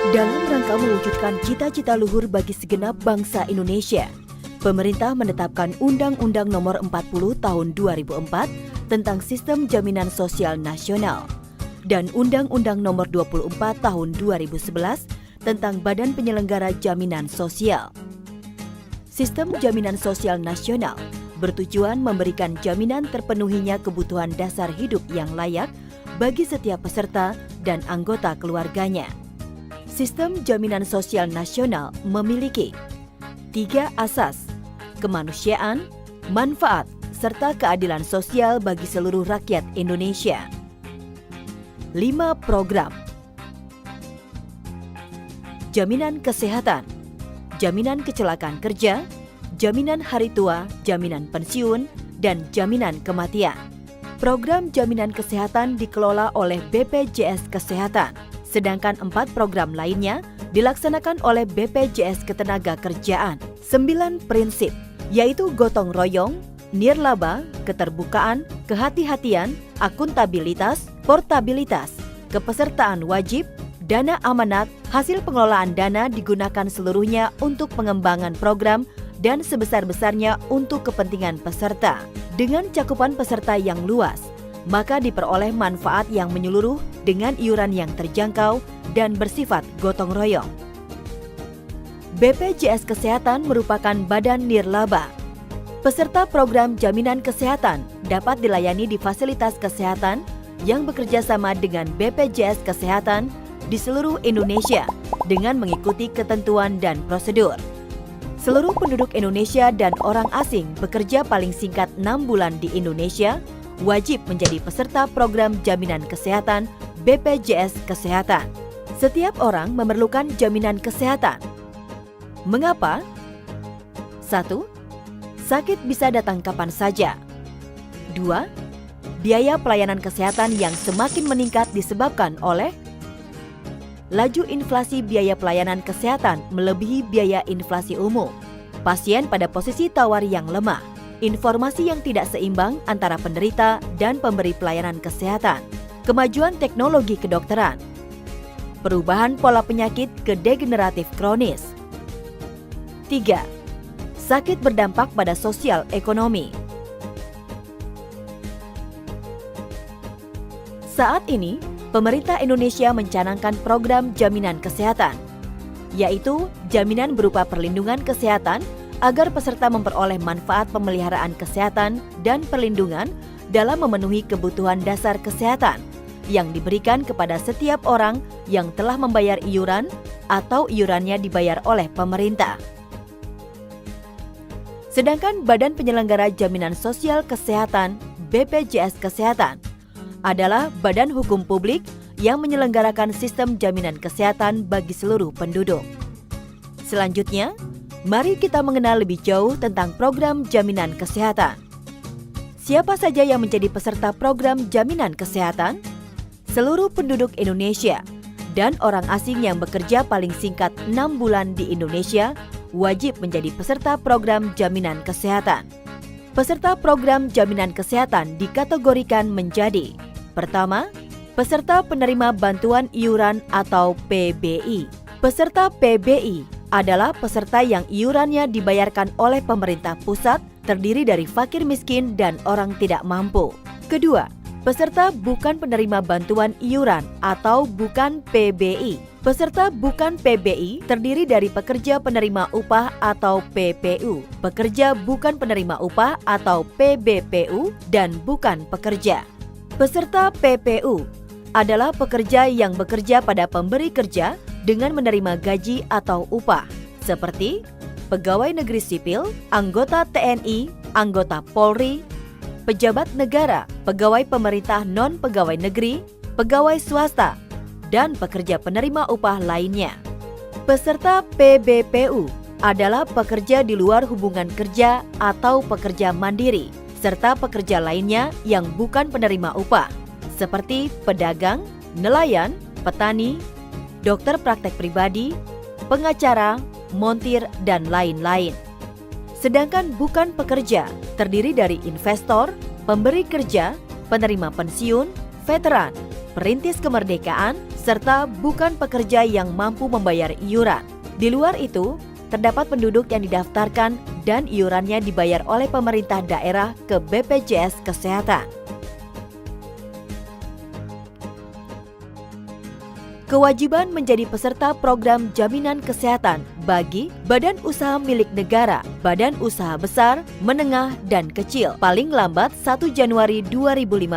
Dalam rangka mewujudkan cita-cita luhur bagi segenap bangsa Indonesia, pemerintah menetapkan Undang-Undang Nomor 40 Tahun 2004 tentang Sistem Jaminan Sosial Nasional dan Undang-Undang Nomor 24 Tahun 2011 tentang Badan Penyelenggara Jaminan Sosial. Sistem Jaminan Sosial Nasional bertujuan memberikan jaminan terpenuhinya kebutuhan dasar hidup yang layak bagi setiap peserta dan anggota keluarganya. Sistem Jaminan Sosial Nasional memiliki 3 asas: kemanusiaan, manfaat, serta keadilan sosial bagi seluruh rakyat Indonesia. 5 program: jaminan kesehatan, jaminan kecelakaan kerja, jaminan hari tua, jaminan pensiun, dan jaminan kematian. Program jaminan kesehatan dikelola oleh BPJS Kesehatan, sedangkan 4 program lainnya dilaksanakan oleh BPJS Ketenagakerjaan. 9 prinsip, yaitu gotong royong, nirlaba, keterbukaan, kehati-hatian, akuntabilitas, portabilitas, kepesertaan wajib, dana amanat. Hasil pengelolaan dana digunakan seluruhnya untuk pengembangan program dan sebesar-besarnya untuk kepentingan peserta. Dengan cakupan peserta yang luas, maka diperoleh manfaat yang menyeluruh dengan iuran yang terjangkau dan bersifat gotong royong. BPJS Kesehatan merupakan badan nirlaba. Peserta program jaminan kesehatan dapat dilayani di fasilitas kesehatan yang bekerja sama dengan BPJS Kesehatan di seluruh Indonesia dengan mengikuti ketentuan dan prosedur. Seluruh penduduk Indonesia dan orang asing bekerja paling singkat 6 bulan di Indonesia wajib menjadi peserta program jaminan kesehatan BPJS Kesehatan. Setiap orang memerlukan jaminan kesehatan. Mengapa? 1. Sakit bisa datang kapan saja. 2. Biaya pelayanan kesehatan yang semakin meningkat disebabkan oleh laju inflasi biaya pelayanan kesehatan melebihi biaya inflasi umum, pasien pada posisi tawar yang lemah, informasi yang tidak seimbang antara penderita dan pemberi pelayanan kesehatan, kemajuan teknologi kedokteran, perubahan pola penyakit ke degeneratif kronis. 3. Sakit berdampak pada sosial ekonomi. Saat ini, pemerintah Indonesia mencanangkan program jaminan kesehatan, yaitu jaminan berupa perlindungan kesehatan agar peserta memperoleh manfaat pemeliharaan kesehatan dan perlindungan dalam memenuhi kebutuhan dasar kesehatan yang diberikan kepada setiap orang yang telah membayar iuran atau iurannya dibayar oleh pemerintah. Sedangkan Badan Penyelenggara Jaminan Sosial Kesehatan BPJS Kesehatan adalah badan hukum publik yang menyelenggarakan sistem jaminan kesehatan bagi seluruh penduduk. Selanjutnya, mari kita mengenal lebih jauh tentang program jaminan kesehatan. Siapa saja yang menjadi peserta program jaminan kesehatan? Seluruh penduduk Indonesia dan orang asing yang bekerja paling singkat 6 bulan di Indonesia wajib menjadi peserta program jaminan kesehatan. Peserta program jaminan kesehatan dikategorikan menjadi: pertama, peserta penerima bantuan iuran atau PBI. Peserta PBI adalah peserta yang iurannya dibayarkan oleh pemerintah pusat, terdiri dari fakir miskin dan orang tidak mampu. Kedua, peserta bukan penerima bantuan iuran atau bukan PBI. Peserta bukan PBI terdiri dari pekerja penerima upah atau PPU, pekerja bukan penerima upah atau PBPU, dan bukan pekerja. Peserta PPU adalah pekerja yang bekerja pada pemberi kerja dengan menerima gaji atau upah, seperti pegawai negeri sipil, anggota TNI, anggota Polri, pejabat negara, pegawai pemerintah non-pegawai negeri, pegawai swasta, dan pekerja penerima upah lainnya. Peserta PBPU adalah pekerja di luar hubungan kerja atau pekerja mandiri, serta pekerja lainnya yang bukan penerima upah, seperti pedagang, nelayan, petani, dokter praktek pribadi, pengacara, montir, dan lain-lain. Sedangkan bukan pekerja terdiri dari investor, pemberi kerja, penerima pensiun, veteran, perintis kemerdekaan, serta bukan pekerja yang mampu membayar iuran. Di luar itu, terdapat penduduk yang didaftarkan dan iurannya dibayar oleh pemerintah daerah ke BPJS Kesehatan. Kewajiban menjadi peserta program jaminan kesehatan bagi badan usaha milik negara, badan usaha besar, menengah, dan kecil paling lambat 1 Januari 2015,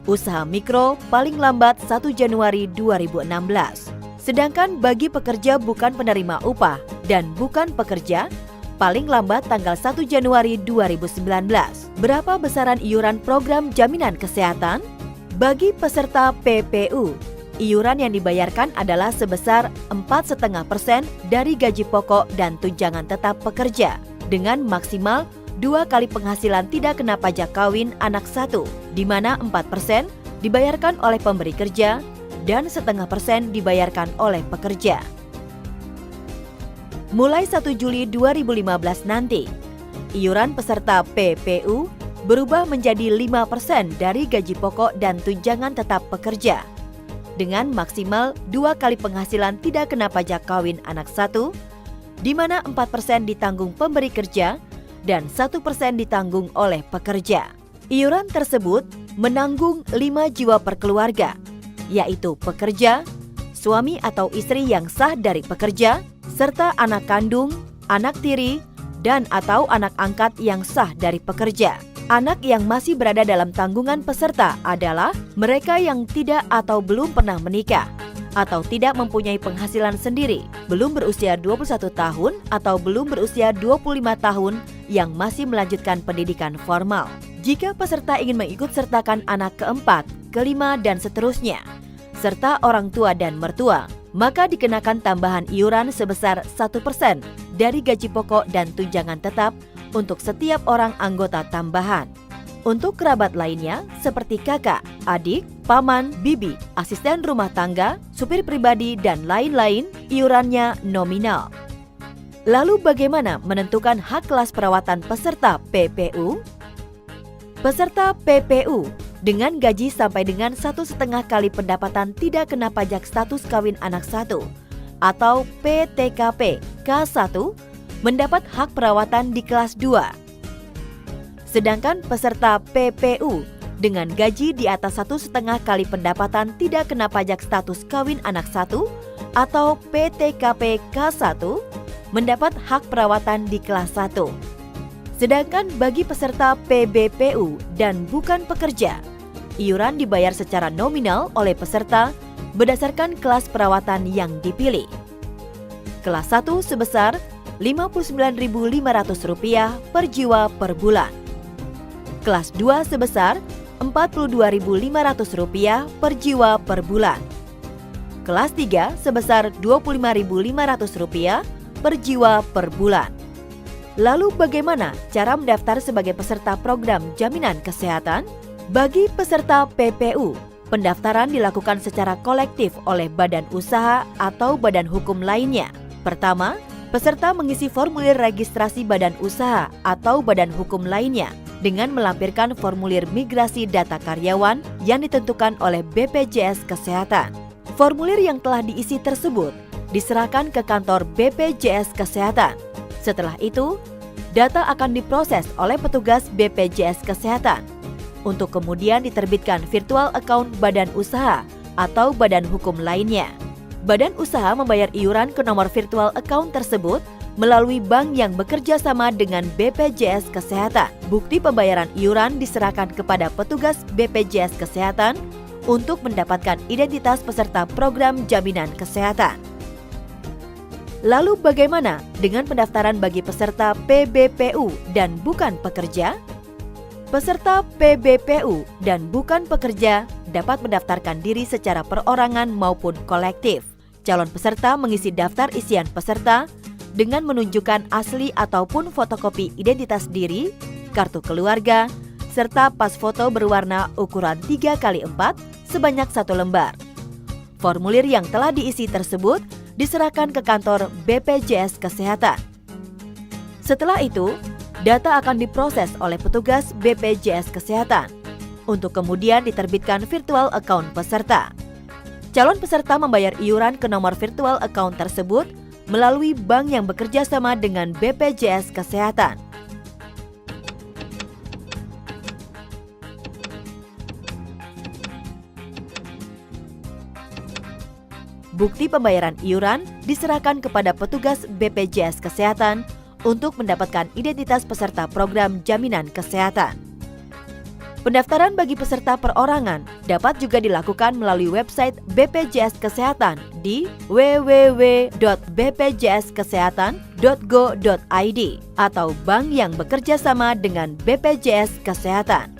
usaha mikro paling lambat 1 Januari 2016. Sedangkan bagi pekerja bukan penerima upah dan bukan pekerja, paling lambat tanggal 1 Januari 2019. Berapa besaran iuran program jaminan kesehatan? Bagi peserta PPU, iuran yang dibayarkan adalah sebesar 4,5% dari gaji pokok dan tunjangan tetap pekerja, dengan maksimal 2 kali penghasilan tidak kena pajak kawin anak satu, di mana 4% dibayarkan oleh pemberi kerja dan 0,5% dibayarkan oleh pekerja. Mulai 1 Juli 2015 nanti, iuran peserta PPU berubah menjadi 5% dari gaji pokok dan tunjangan tetap pekerja, dengan maksimal 2 kali penghasilan tidak kena pajak kawin anak satu, di mana 4% ditanggung pemberi kerja dan 1% ditanggung oleh pekerja. Iuran tersebut menanggung 5 jiwa per keluarga, yaitu pekerja, suami atau istri yang sah dari pekerja, serta anak kandung, anak tiri, dan atau anak angkat yang sah dari pekerja. Anak yang masih berada dalam tanggungan peserta adalah mereka yang tidak atau belum pernah menikah, atau tidak mempunyai penghasilan sendiri, belum berusia 21 tahun atau belum berusia 25 tahun yang masih melanjutkan pendidikan formal. Jika peserta ingin mengikutsertakan anak keempat, kelima, dan seterusnya, serta orang tua dan mertua, maka dikenakan tambahan iuran sebesar 1% dari gaji pokok dan tunjangan tetap untuk setiap orang anggota tambahan. Untuk kerabat lainnya seperti kakak, adik, paman, bibi, asisten rumah tangga, supir pribadi, dan lain-lain, iurannya nominal. Lalu bagaimana menentukan hak kelas perawatan peserta PPU? Peserta PPU dengan gaji sampai dengan 1,5 kali pendapatan tidak kena pajak status kawin anak satu atau PTKP K1 mendapat hak perawatan di kelas 2. Sedangkan peserta PPU dengan gaji di atas 1,5 kali pendapatan tidak kena pajak status kawin anak satu atau PTKP K1 mendapat hak perawatan di kelas 1. Sedangkan bagi peserta PBPU dan bukan pekerja, iuran dibayar secara nominal oleh peserta berdasarkan kelas perawatan yang dipilih. Kelas 1 sebesar Rp59.500 per jiwa per bulan. Kelas 2 sebesar Rp42.500 per jiwa per bulan. Kelas 3 sebesar Rp25.500 per jiwa per bulan. Lalu bagaimana cara mendaftar sebagai peserta program jaminan kesehatan? Bagi peserta PPU, pendaftaran dilakukan secara kolektif oleh badan usaha atau badan hukum lainnya. Pertama, peserta mengisi formulir registrasi badan usaha atau badan hukum lainnya dengan melampirkan formulir migrasi data karyawan yang ditentukan oleh BPJS Kesehatan. Formulir yang telah diisi tersebut diserahkan ke kantor BPJS Kesehatan. Setelah itu, data akan diproses oleh petugas BPJS Kesehatan untuk kemudian diterbitkan virtual account badan usaha atau badan hukum lainnya. Badan usaha membayar iuran ke nomor virtual account tersebut melalui bank yang bekerja sama dengan BPJS Kesehatan. Bukti pembayaran iuran diserahkan kepada petugas BPJS Kesehatan untuk mendapatkan identitas peserta program jaminan kesehatan. Lalu bagaimana dengan pendaftaran bagi peserta PBPU dan bukan pekerja? Peserta PBPU dan bukan pekerja dapat mendaftarkan diri secara perorangan maupun kolektif. Calon peserta mengisi daftar isian peserta dengan menunjukkan asli ataupun fotokopi identitas diri, kartu keluarga, serta pas foto berwarna ukuran 3x4 sebanyak 1 lembar. Formulir yang telah diisi tersebut diserahkan ke kantor BPJS Kesehatan. Setelah itu, data akan diproses oleh petugas BPJS Kesehatan untuk kemudian diterbitkan virtual account peserta. Calon peserta membayar iuran ke nomor virtual account tersebut melalui bank yang bekerja sama dengan BPJS Kesehatan. Bukti pembayaran iuran diserahkan kepada petugas BPJS Kesehatan untuk mendapatkan identitas peserta program jaminan kesehatan. Pendaftaran bagi peserta perorangan dapat juga dilakukan melalui website BPJS Kesehatan di www.bpjskesehatan.go.id atau bank yang bekerja sama dengan BPJS Kesehatan.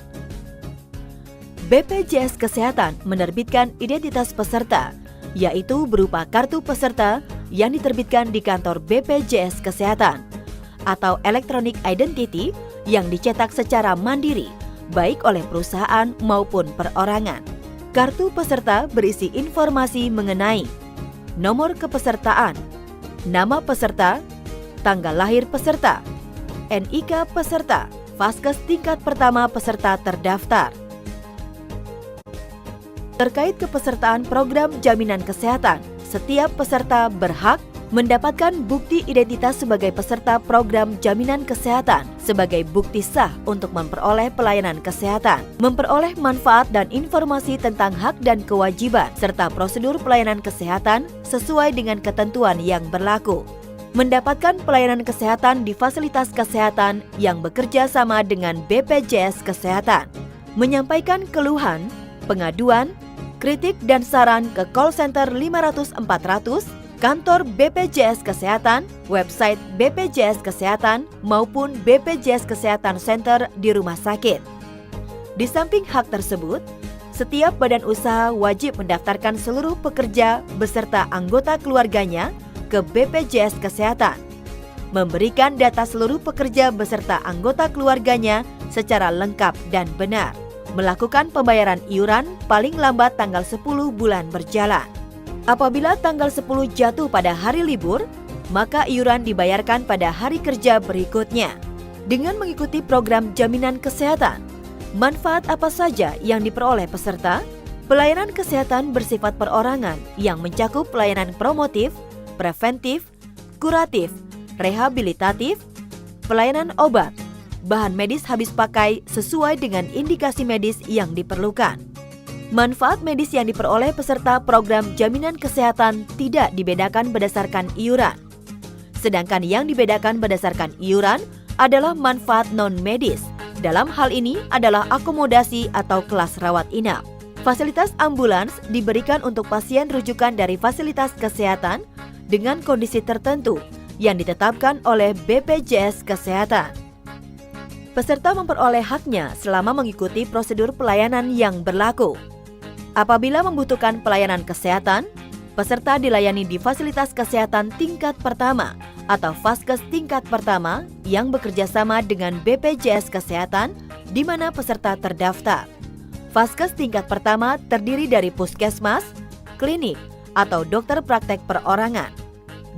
BPJS Kesehatan menerbitkan identitas peserta, yaitu berupa kartu peserta yang diterbitkan di kantor BPJS Kesehatan atau Electronic Identity yang dicetak secara mandiri, baik oleh perusahaan maupun perorangan. Kartu peserta berisi informasi mengenai nomor kepesertaan, nama peserta, tanggal lahir peserta, NIK peserta, Vaskes tingkat pertama peserta terdaftar. Terkait kepesertaan program jaminan kesehatan, setiap peserta berhak mendapatkan bukti identitas sebagai peserta program jaminan kesehatan sebagai bukti sah untuk memperoleh pelayanan kesehatan, memperoleh manfaat dan informasi tentang hak dan kewajiban, serta prosedur pelayanan kesehatan sesuai dengan ketentuan yang berlaku. Mendapatkan pelayanan kesehatan di fasilitas kesehatan yang bekerja sama dengan BPJS Kesehatan, menyampaikan keluhan, pengaduan, kritik dan saran ke call center 500 400, kantor BPJS Kesehatan, website BPJS Kesehatan maupun BPJS Kesehatan Center di rumah sakit. Di samping hak tersebut, setiap badan usaha wajib mendaftarkan seluruh pekerja beserta anggota keluarganya ke BPJS Kesehatan, memberikan data seluruh pekerja beserta anggota keluarganya secara lengkap dan benar, melakukan pembayaran iuran paling lambat tanggal 10 bulan berjalan. Apabila tanggal 10 jatuh pada hari libur, maka iuran dibayarkan pada hari kerja berikutnya. Dengan mengikuti program jaminan kesehatan, manfaat apa saja yang diperoleh peserta? Pelayanan kesehatan bersifat perorangan yang mencakup pelayanan promotif, preventif, kuratif, rehabilitatif, pelayanan obat, bahan medis habis pakai sesuai dengan indikasi medis yang diperlukan. Manfaat medis yang diperoleh peserta program jaminan kesehatan tidak dibedakan berdasarkan iuran. Sedangkan yang dibedakan berdasarkan iuran adalah manfaat non-medis. Dalam hal ini adalah akomodasi atau kelas rawat inap. Fasilitas ambulans diberikan untuk pasien rujukan dari fasilitas kesehatan dengan kondisi tertentu yang ditetapkan oleh BPJS Kesehatan. Peserta memperoleh haknya selama mengikuti prosedur pelayanan yang berlaku. Apabila membutuhkan pelayanan kesehatan, peserta dilayani di fasilitas kesehatan tingkat pertama atau Vaskes tingkat pertama yang bekerja sama dengan BPJS Kesehatan di mana peserta terdaftar. Vaskes tingkat pertama terdiri dari puskesmas, klinik, atau dokter praktek perorangan.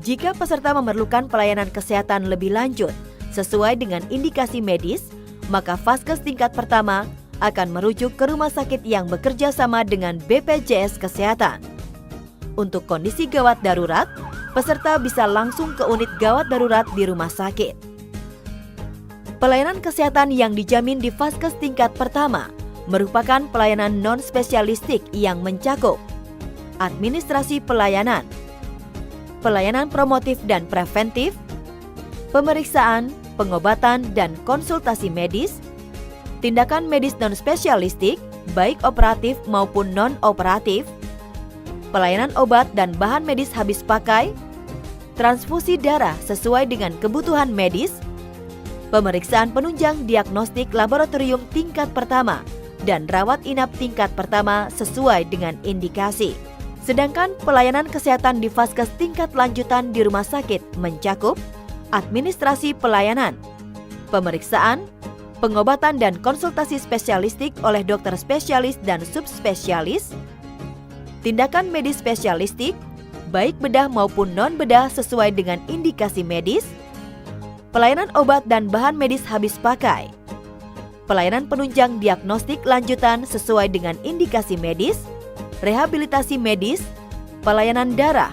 Jika peserta memerlukan pelayanan kesehatan lebih lanjut, sesuai dengan indikasi medis, maka Vaskes tingkat pertama akan merujuk ke rumah sakit yang bekerja sama dengan BPJS Kesehatan. Untuk kondisi gawat darurat, peserta bisa langsung ke unit gawat darurat di rumah sakit. Pelayanan kesehatan yang dijamin di Vaskes tingkat pertama merupakan pelayanan non-spesialistik yang mencakup administrasi pelayanan, pelayanan promotif dan preventif, pemeriksaan, pengobatan dan konsultasi medis, tindakan medis non-spesialistik, baik operatif maupun non-operatif, pelayanan obat dan bahan medis habis pakai, transfusi darah sesuai dengan kebutuhan medis, pemeriksaan penunjang diagnostik laboratorium tingkat pertama, dan rawat inap tingkat pertama sesuai dengan indikasi. Sedangkan pelayanan kesehatan di Vaskes tingkat lanjutan di rumah sakit mencakup administrasi pelayanan, pemeriksaan, pengobatan dan konsultasi spesialistik oleh dokter spesialis dan subspesialis, tindakan medis spesialistik, baik bedah maupun non-bedah sesuai dengan indikasi medis, pelayanan obat dan bahan medis habis pakai, pelayanan penunjang diagnostik lanjutan sesuai dengan indikasi medis, rehabilitasi medis, pelayanan darah,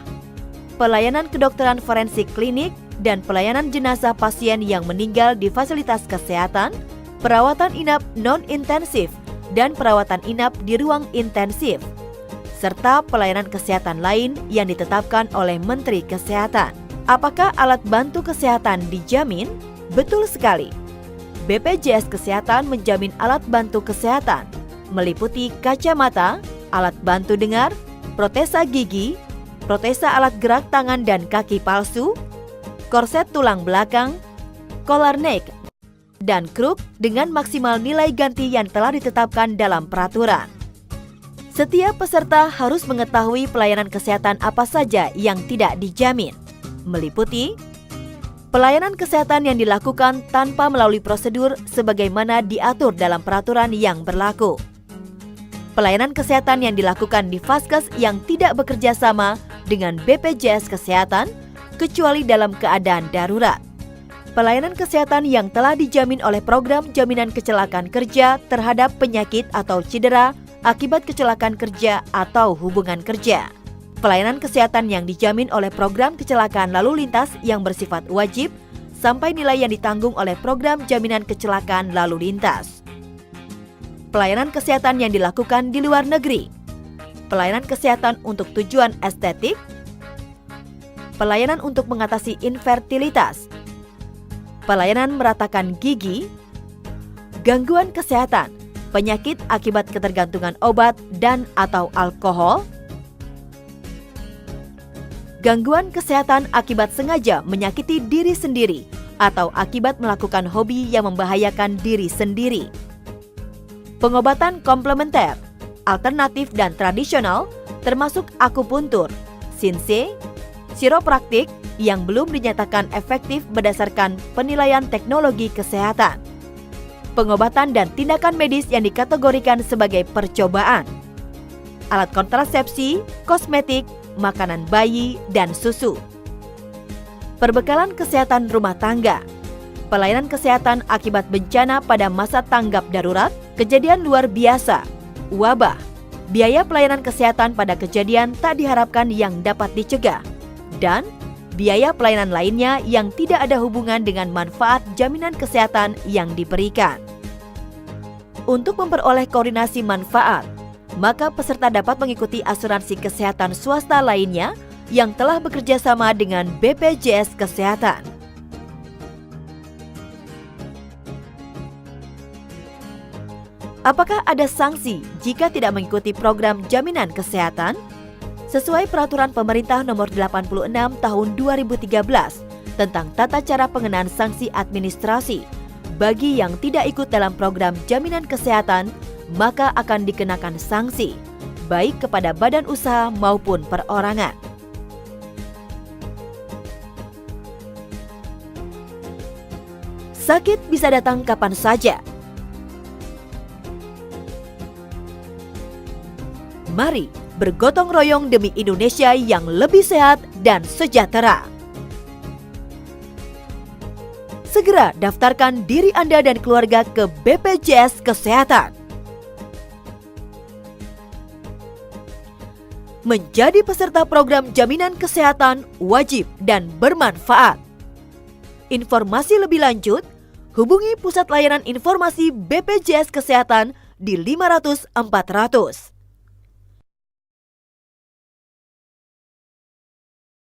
pelayanan kedokteran forensik klinik, dan pelayanan jenazah pasien yang meninggal di fasilitas kesehatan, perawatan inap non-intensif, dan perawatan inap di ruang intensif, serta pelayanan kesehatan lain yang ditetapkan oleh Menteri Kesehatan. Apakah alat bantu kesehatan dijamin? Betul sekali. BPJS Kesehatan menjamin alat bantu kesehatan, meliputi kacamata, alat bantu dengar, protesa gigi, protesa alat gerak tangan dan kaki palsu, korset tulang belakang, collar neck, dan kruk dengan maksimal nilai ganti yang telah ditetapkan dalam peraturan. Setiap peserta harus mengetahui pelayanan kesehatan apa saja yang tidak dijamin, meliputi pelayanan kesehatan yang dilakukan tanpa melalui prosedur sebagaimana diatur dalam peraturan yang berlaku. Pelayanan kesehatan yang dilakukan di Vaskes yang tidak bekerja sama dengan BPJS Kesehatan kecuali dalam keadaan darurat. Pelayanan kesehatan yang telah dijamin oleh program jaminan kecelakaan kerja terhadap penyakit atau cedera akibat kecelakaan kerja atau hubungan kerja. Pelayanan kesehatan yang dijamin oleh program kecelakaan lalu lintas yang bersifat wajib sampai nilai yang ditanggung oleh program jaminan kecelakaan lalu lintas. Pelayanan kesehatan yang dilakukan di luar negeri. Pelayanan kesehatan untuk tujuan estetik. Pelayanan untuk mengatasi infertilitas. Pelayanan meratakan gigi. Gangguan kesehatan, penyakit akibat ketergantungan obat dan atau alkohol. Gangguan kesehatan akibat sengaja menyakiti diri sendiri atau akibat melakukan hobi yang membahayakan diri sendiri. Pengobatan komplementer, alternatif dan tradisional termasuk akupuntur, sinse, chiropraktik yang belum dinyatakan efektif berdasarkan penilaian teknologi kesehatan. Pengobatan dan tindakan medis yang dikategorikan sebagai percobaan. Alat kontrasepsi, kosmetik, makanan bayi, dan susu. Perbekalan kesehatan rumah tangga. Pelayanan kesehatan akibat bencana pada masa tanggap darurat, kejadian luar biasa, wabah. Biaya pelayanan kesehatan pada kejadian tak diharapkan yang dapat dicegah. Dan biaya pelayanan lainnya yang tidak ada hubungan dengan manfaat jaminan kesehatan yang diberikan. Untuk memperoleh koordinasi manfaat, maka peserta dapat mengikuti asuransi kesehatan swasta lainnya yang telah bekerja sama dengan BPJS Kesehatan. Apakah ada sanksi jika tidak mengikuti program jaminan kesehatan? Sesuai Peraturan Pemerintah Nomor 86 Tahun 2013 tentang tata cara pengenaan sanksi administrasi bagi yang tidak ikut dalam program jaminan kesehatan, maka akan dikenakan sanksi, baik kepada badan usaha maupun perorangan. Sakit bisa datang kapan saja. Mari bergotong royong demi Indonesia yang lebih sehat dan sejahtera. Segera daftarkan diri Anda dan keluarga ke BPJS Kesehatan. Menjadi peserta program jaminan kesehatan wajib dan bermanfaat. Informasi lebih lanjut, hubungi Pusat Layanan Informasi BPJS Kesehatan di 500 400.